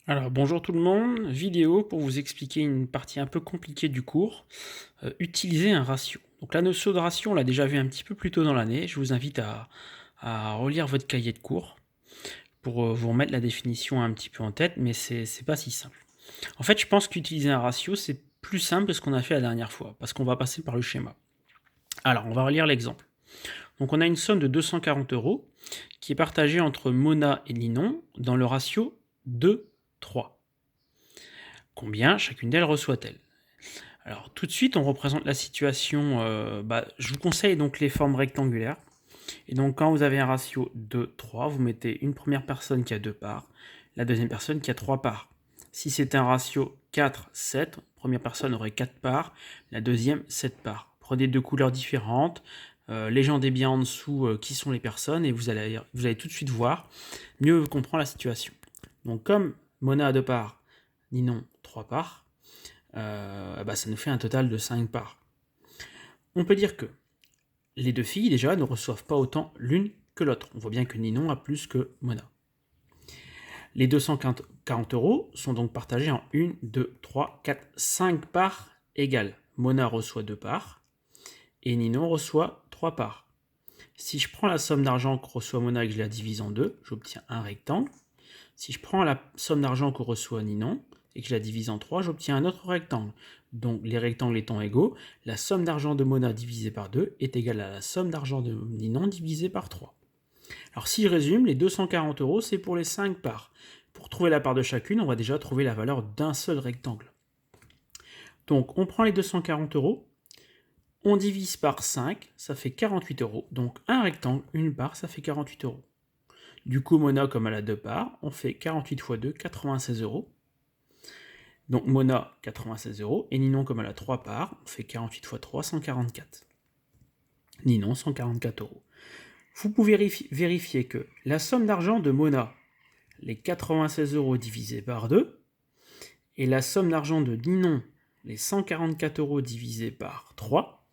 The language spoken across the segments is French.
Alors bonjour tout le monde, vidéo pour vous expliquer une partie un peu compliquée du cours, utiliser un ratio. Donc la notion de ratio, on l'a déjà vu un petit peu plus tôt dans l'année, je vous invite à relire votre cahier de cours pour vous remettre la définition un petit peu en tête, mais c'est pas si simple. En fait, je pense qu'utiliser un ratio, c'est plus simple que ce qu'on a fait la dernière fois, parce qu'on va passer par le schéma. Alors, on va relire l'exemple. Donc on a une somme de 240 euros qui est partagée entre Mona et Ninon dans le ratio 2-3. Combien chacune d'elles reçoit-elle? Alors tout de suite, on représente la situation, je vous conseille donc les formes rectangulaires. Et donc quand vous avez un ratio 2-3, vous mettez une première personne qui a 2 parts, la deuxième personne qui a 3 parts. Si c'est un ratio 4-7, première personne aurait 4 parts, la deuxième 7 parts. Prenez deux couleurs différentes, légendez bien en dessous qui sont les personnes et vous allez tout de suite voir, mieux comprendre la situation. Donc comme Mona a 2 parts, Ninon 3 parts, ça nous fait un total de 5 parts. On peut dire que les deux filles, déjà, ne reçoivent pas autant l'une que l'autre. On voit bien que Ninon a plus que Mona. Les 240 euros sont donc partagés en 1, 2, 3, 4, 5 parts égales. Mona reçoit 2 parts et Ninon reçoit 3 parts. Si je prends la somme d'argent que reçoit Mona et que je la divise en deux, j'obtiens un rectangle. Si je prends la somme d'argent que reçoit Ninon et que je la divise en 3, j'obtiens un autre rectangle. Donc les rectangles étant égaux, la somme d'argent de Mona divisée par 2 est égale à la somme d'argent de Ninon divisée par 3. Alors si je résume, les 240 euros, c'est pour les 5 parts. Pour trouver la part de chacune, on va déjà trouver la valeur d'un seul rectangle. Donc on prend les 240 euros, on divise par 5, ça fait 48 euros. Donc un rectangle, une part, ça fait 48 euros. Du coup, Mona, comme elle a 2 parts, on fait 48 fois 2, 96 euros. Donc Mona, 96 euros. Et Ninon, comme elle a 3 parts, on fait 48 fois 3, 144. Ninon, 144 euros. Vous pouvez vérifier que la somme d'argent de Mona, les 96 euros divisé par 2, et la somme d'argent de Ninon, les 144 euros divisé par 3,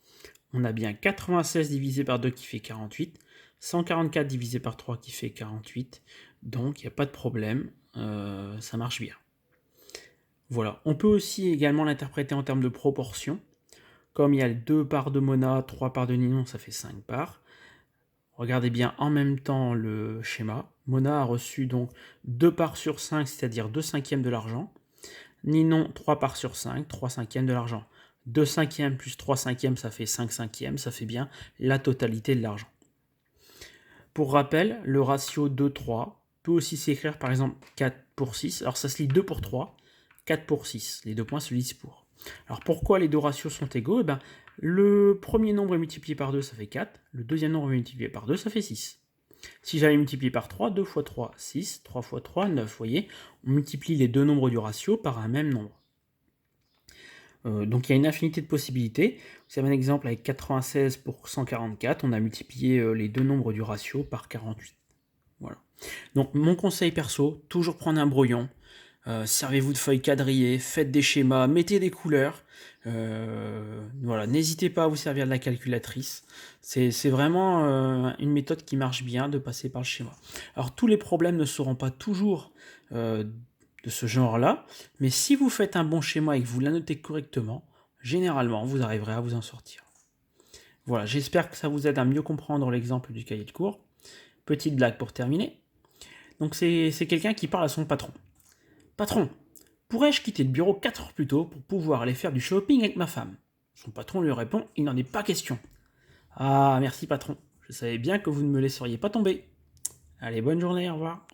on a bien 96 divisé par 2 qui fait 48, 144 divisé par 3 qui fait 48, donc il n'y a pas de problème, ça marche bien. Voilà, on peut aussi également l'interpréter en termes de proportion. Comme il y a 2 parts de Mona, 3 parts de Ninon, ça fait 5 parts. Regardez bien en même temps le schéma. Mona a reçu donc 2 parts sur 5, c'est-à-dire 2 cinquièmes de l'argent. Ninon, 3 parts sur 5, 3 cinquièmes de l'argent. 2 cinquièmes plus 3 cinquièmes, ça fait 5 cinquièmes, ça fait bien la totalité de l'argent. Pour rappel, le ratio 2-3 peut aussi s'écrire par exemple 4 pour 6. Alors ça se lit 2 pour 3, 4 pour 6. Les deux points se lisent pour. Alors pourquoi les deux ratios sont égaux? Le premier nombre est multiplié par 2, ça fait 4. Le deuxième nombre est multiplié par 2, ça fait 6. Si j'avais multiplié par 3, 2 fois 3, 6, 3 fois 3, 9. Vous voyez, on multiplie les deux nombres du ratio par un même nombre. Donc il y a une infinité de possibilités. Vous avez un exemple avec 96 pour 144, on a multiplié les deux nombres du ratio par 48. Voilà. Donc mon conseil perso, toujours prendre un brouillon, servez-vous de feuilles quadrillées, faites des schémas, mettez des couleurs. Voilà, n'hésitez pas à vous servir de la calculatrice. C'est vraiment une méthode qui marche bien de passer par le schéma. Alors tous les problèmes ne seront pas toujours de ce genre-là, mais si vous faites un bon schéma et que vous l'annotez correctement, généralement vous arriverez à vous en sortir. Voilà, j'espère que ça vous aide à mieux comprendre l'exemple du cahier de cours. Petite blague pour terminer. Donc c'est quelqu'un qui parle à son patron. Patron, pourrais-je quitter le bureau 4 heures plus tôt pour pouvoir aller faire du shopping avec ma femme? Son patron lui répond, il n'en est pas question. Ah, merci patron, je savais bien que vous ne me laisseriez pas tomber. Allez, bonne journée, au revoir.